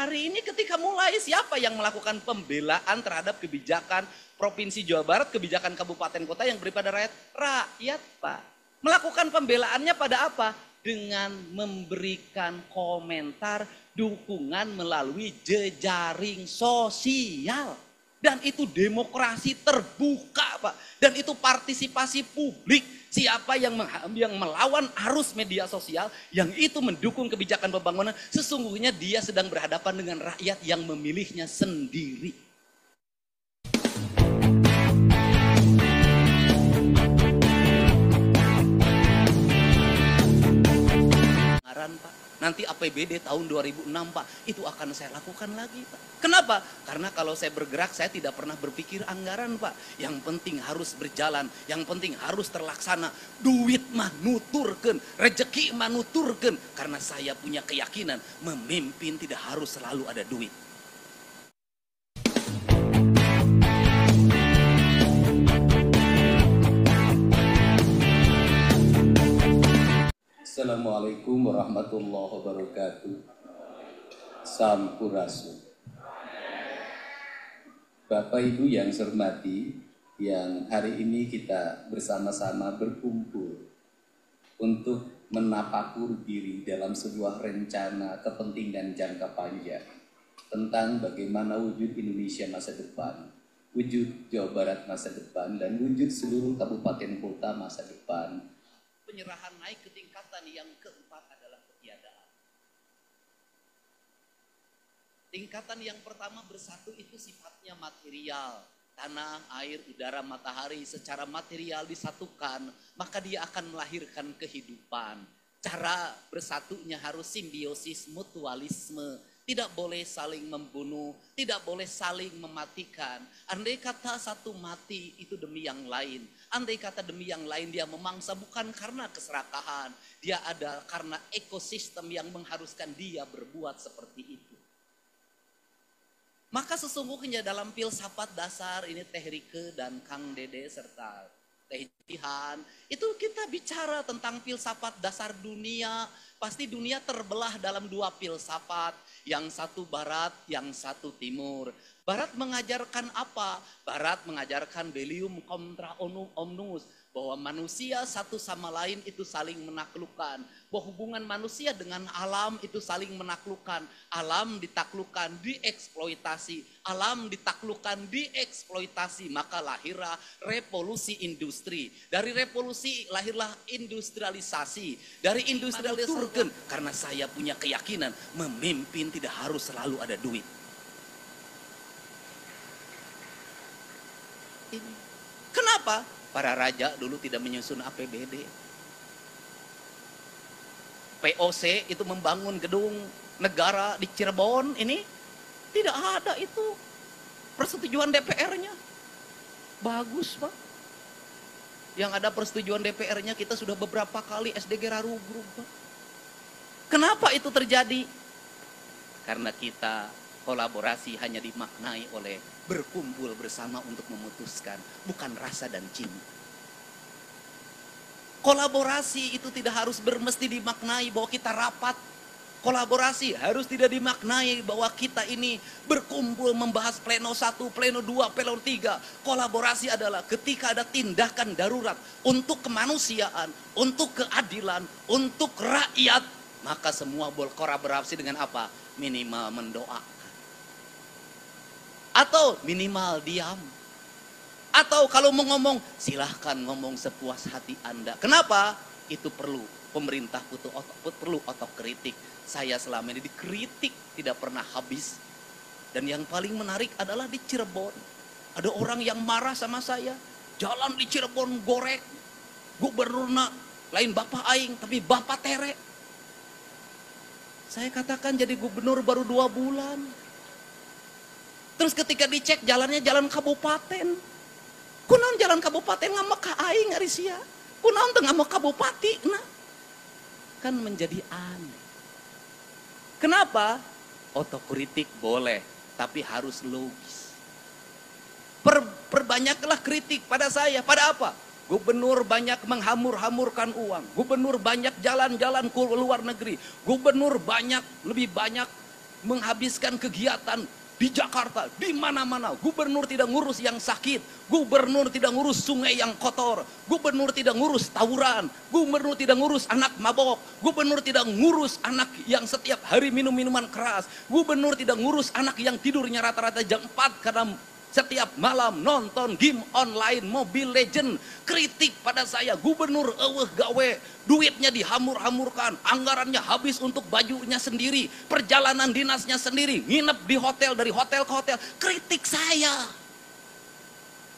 Hari ini ketika mulai, siapa yang melakukan pembelaan terhadap kebijakan Provinsi Jawa Barat, kebijakan kabupaten kota yang beri pada rakyat? Rakyat, Pak. Melakukan pembelaannya pada apa? Dengan memberikan komentar dukungan melalui jejaring sosial. Dan itu demokrasi terbuka, Pak. Dan itu partisipasi publik. Siapa yang melawan arus media sosial, yang itu mendukung kebijakan pembangunan, sesungguhnya dia sedang berhadapan dengan rakyat yang memilihnya sendiri. Pak, nanti APBD tahun 2006 Pak, itu akan saya lakukan lagi Pak. Kenapa? Karena kalau saya bergerak, saya tidak pernah berpikir anggaran Pak. Yang penting harus berjalan, yang penting harus terlaksana. Duit mah nuturkeun, rezeki mah nuturkeun. Karena saya punya keyakinan, memimpin tidak harus selalu ada duit. Assalamualaikum warahmatullahi wabarakatuh. Sampurasun. Bapak Ibu yang saya hormati, yang hari ini kita bersama-sama berkumpul untuk menapakur diri dalam sebuah rencana kepentingan jangka panjang tentang bagaimana wujud Indonesia masa depan, wujud Jawa Barat masa depan, dan wujud seluruh kabupaten kota masa depan. Penyerahan naik ke tingkatan yang keempat adalah ketiadaan. Tingkatan yang pertama bersatu itu sifatnya material. Tanah, air, udara, matahari secara material disatukan, maka dia akan melahirkan kehidupan. Cara bersatunya harus simbiosis, mutualisme. Tidak boleh saling membunuh, tidak boleh saling mematikan. Andai kata satu mati itu demi yang lain. Andai kata demi yang lain dia memangsa bukan karena keserakahan. Dia ada karena ekosistem yang mengharuskan dia berbuat seperti itu. Maka sesungguhnya dalam filsafat dasar ini Teh Rike dan Kang Dede serta Teh Jihan, itu kita bicara tentang filsafat dasar dunia. Pasti dunia terbelah dalam dua filsafat. Yang satu barat, yang satu timur. Barat mengajarkan apa? Barat mengajarkan Bellium contra omnibus. Bahwa manusia satu sama lain itu saling menaklukkan. Bahwa hubungan manusia dengan alam itu saling menaklukkan. Alam ditaklukkan, dieksploitasi. Alam ditaklukkan, dieksploitasi. Maka lahirlah revolusi industri. Dari revolusi lahirlah industrialisasi. Dari industrialisasi, karena saya punya keyakinan memimpin tidak harus selalu ada duit. Ini. Kenapa? Para raja dulu tidak menyusun APBD. POC itu membangun gedung negara di Cirebon ini tidak ada itu persetujuan DPR-nya. Bagus Pak. Yang ada persetujuan DPR-nya kita sudah beberapa kali SDG Rarugrug Pak. Kenapa itu terjadi? Karena kita kolaborasi hanya dimaknai oleh berkumpul bersama untuk memutuskan, bukan rasa dan cinta. Kolaborasi itu tidak harus mesti dimaknai bahwa kita rapat. Kolaborasi harus tidak dimaknai bahwa kita ini berkumpul membahas pleno 1, pleno 2, pleno 3. Kolaborasi adalah ketika ada tindakan darurat untuk kemanusiaan, untuk keadilan, untuk rakyat. Maka semua berkolaborasi dengan apa? Minimal mendoakan. Atau minimal diam. Atau kalau mau ngomong, silahkan ngomong sepuas hati Anda. Kenapa? Itu perlu. Pemerintah perlu otokritik. Saya selama ini dikritik tidak pernah habis. Dan yang paling menarik adalah di Cirebon. Ada orang yang marah sama saya. Jalan di Cirebon gorek. Gubernurna lain Bapak Aing, tapi Bapak Tere. Saya katakan jadi gubernur baru 2 bulan. Terus ketika dicek jalannya jalan kabupaten. Kunaon jalan kabupaten ngama ka aing ari sia. Kunaon teu ngama kabupati nah. Kan menjadi aneh. Kenapa? Otokritik boleh, tapi harus logis. Perbanyaklah kritik pada saya. Pada apa? Gubernur banyak menghamur-hamurkan uang. Gubernur banyak jalan-jalan ke luar negeri. Gubernur lebih banyak menghabiskan kegiatan di Jakarta, di mana-mana. Gubernur tidak ngurus yang sakit, gubernur tidak ngurus sungai yang kotor, gubernur tidak ngurus tawuran, gubernur tidak ngurus anak mabok, gubernur tidak ngurus anak yang setiap hari minum minuman keras, gubernur tidak ngurus anak yang tidurnya rata-rata jam 4 karena setiap malam nonton game online Mobile Legend. Kritik pada saya, gubernur gawe, duitnya dihamur-hamurkan, anggarannya habis untuk bajunya sendiri, perjalanan dinasnya sendiri, nginep di hotel, dari hotel ke hotel. Kritik saya.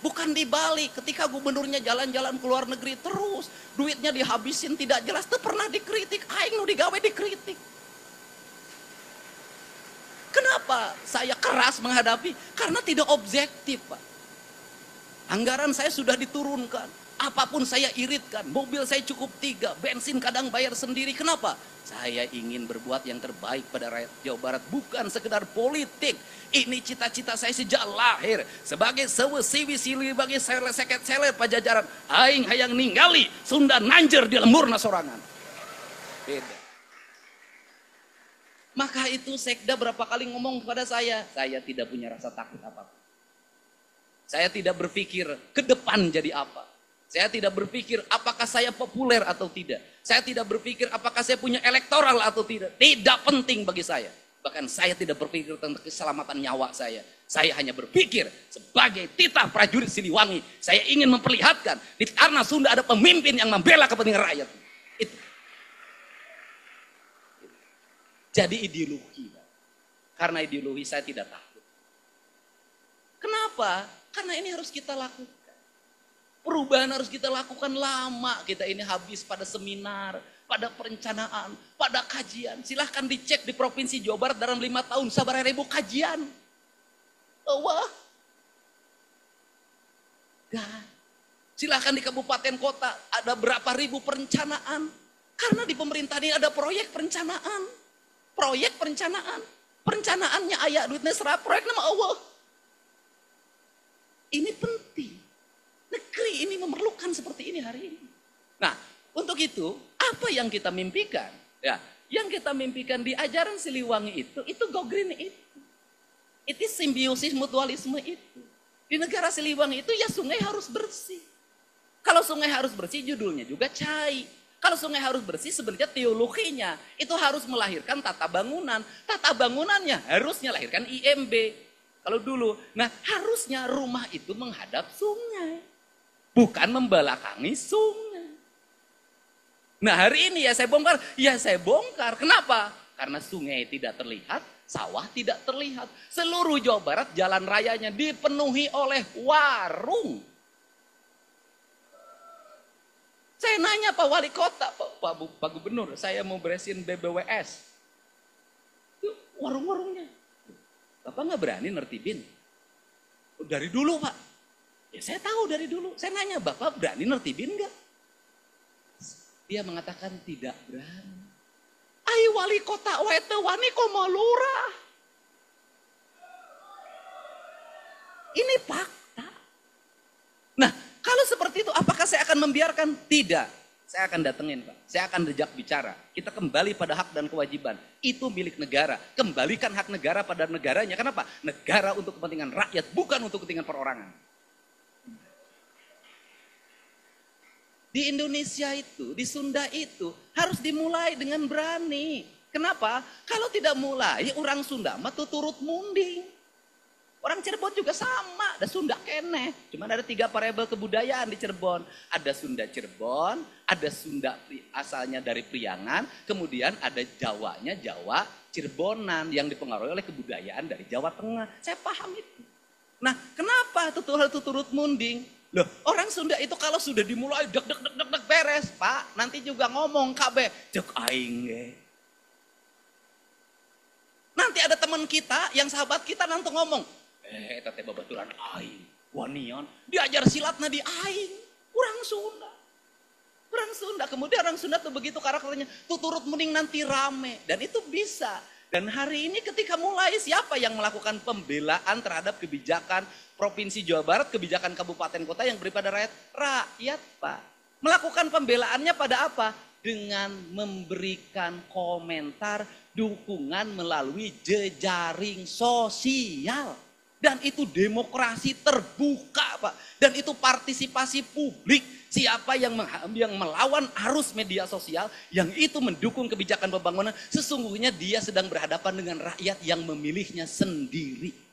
Bukan dibalik, ketika gubernurnya jalan-jalan ke luar negeri terus, duitnya dihabisin tidak jelas, itu pernah dikritik, aing nu digawe dikritik. Kenapa saya keras menghadapi? Karena tidak objektif, Pak. Anggaran saya sudah diturunkan. Apapun saya iritkan. Mobil saya cukup 3. Bensin kadang bayar sendiri. Kenapa? Saya ingin berbuat yang terbaik pada rakyat Jawa Barat. Bukan sekedar politik. Ini cita-cita saya sejak lahir. Sebagai sewesi-wisili bagi seket-selet pajajaran. Aing hayang ningali Sunda nanjer di lemurna sorangan. Beda. Maka itu sekda berapa kali ngomong kepada saya tidak punya rasa takut apa-apa. Saya tidak berpikir ke depan jadi apa. Saya tidak berpikir apakah saya populer atau tidak. Saya tidak berpikir apakah saya punya elektoral atau tidak. Tidak penting bagi saya. Bahkan saya tidak berpikir tentang keselamatan nyawa saya. Saya hanya berpikir sebagai titah prajurit Siliwangi. Saya ingin memperlihatkan di tanah Sunda ada pemimpin yang membela kepentingan rakyat. Itu. Jadi ideologi. Karena ideologi saya tidak takut. Kenapa? Karena ini harus kita lakukan. Perubahan harus kita lakukan lama. Kita ini habis pada seminar, pada perencanaan, pada kajian. Silahkan dicek di Provinsi Jawa Barat dalam 5 tahun. Sabar ribu kajian. Wah. Dan silahkan di kabupaten kota ada berapa ribu perencanaan. Karena di pemerintahan ini ada proyek perencanaan. Proyek perencanaan. Perencanaannya ayah duitnya serap, proyek nama Allah. Ini penting. Negeri ini memerlukan seperti ini hari ini. Nah, untuk itu, apa yang kita mimpikan? Ya, yang kita mimpikan di ajaran Siliwangi itu go green itu. Itu simbiosis mutualisme itu. Di negara Siliwangi itu ya sungai harus bersih. Kalau sungai harus bersih judulnya juga cai. Kalau sungai harus bersih sebenarnya teologinya itu harus melahirkan tata bangunan. Tata bangunannya harusnya lahirkan IMB. Kalau dulu, nah harusnya rumah itu menghadap sungai. Bukan membelakangi sungai. Nah hari ini ya saya bongkar. Kenapa? Karena sungai tidak terlihat, sawah tidak terlihat. Seluruh Jawa Barat jalan rayanya dipenuhi oleh warung. Saya nanya Pak Wali Kota, Pak Gubernur, saya mau beresin BBWS. Itu warung-warungnya. Bapak nggak berani nertibin? Dari dulu Pak. Ya saya tahu dari dulu. Saya nanya, Bapak berani nertibin nggak? Dia mengatakan tidak berani. Ayo Wali Kota wete wani komo lurah. Ini fakta. Nah, kalau seperti itu, apakah saya akan membiarkan? Tidak. Saya akan datengin, Pak. Saya akan diajak bicara. Kita kembali pada hak dan kewajiban. Itu milik negara. Kembalikan hak negara pada negaranya. Kenapa? Negara untuk kepentingan rakyat, bukan untuk kepentingan perorangan. Di Indonesia itu, di Sunda itu, harus dimulai dengan berani. Kenapa? Kalau tidak mulai, orang Sunda mah turut munding. Orang Cirebon juga sama, ada Sunda keneh. Cuma ada 3 variabel kebudayaan di Cirebon. Ada Sunda Cirebon, ada Sunda asalnya dari Priangan, kemudian ada Jawanya Jawa Cirebonan yang dipengaruhi oleh kebudayaan dari Jawa Tengah. Saya paham itu. Nah, kenapa itu turut munding? Loh, orang Sunda itu kalau sudah dimulai dek beres, Pak, nanti juga ngomong kabeh, cek aing ge. Nanti ada teman kita yang sahabat kita nanti ngomong, tete babaturan aing, wanian, diajar silatna di aing, orang Sunda. Orang Sunda, kemudian orang Sunda tuh begitu karakternya, tuh turut mending nanti rame, dan itu bisa. Dan hari ini ketika mulai siapa yang melakukan pembelaan terhadap kebijakan Provinsi Jawa Barat, kebijakan kabupaten kota yang beri pada rakyat? Rakyat, Pak. Melakukan pembelaannya pada apa? dengan memberikan komentar dukungan melalui jejaring sosial. Dan itu demokrasi terbuka, Pak. Dan itu partisipasi publik. Siapa yang melawan arus media sosial, yang itu mendukung kebijakan pembangunan, sesungguhnya dia sedang berhadapan dengan rakyat yang memilihnya sendiri.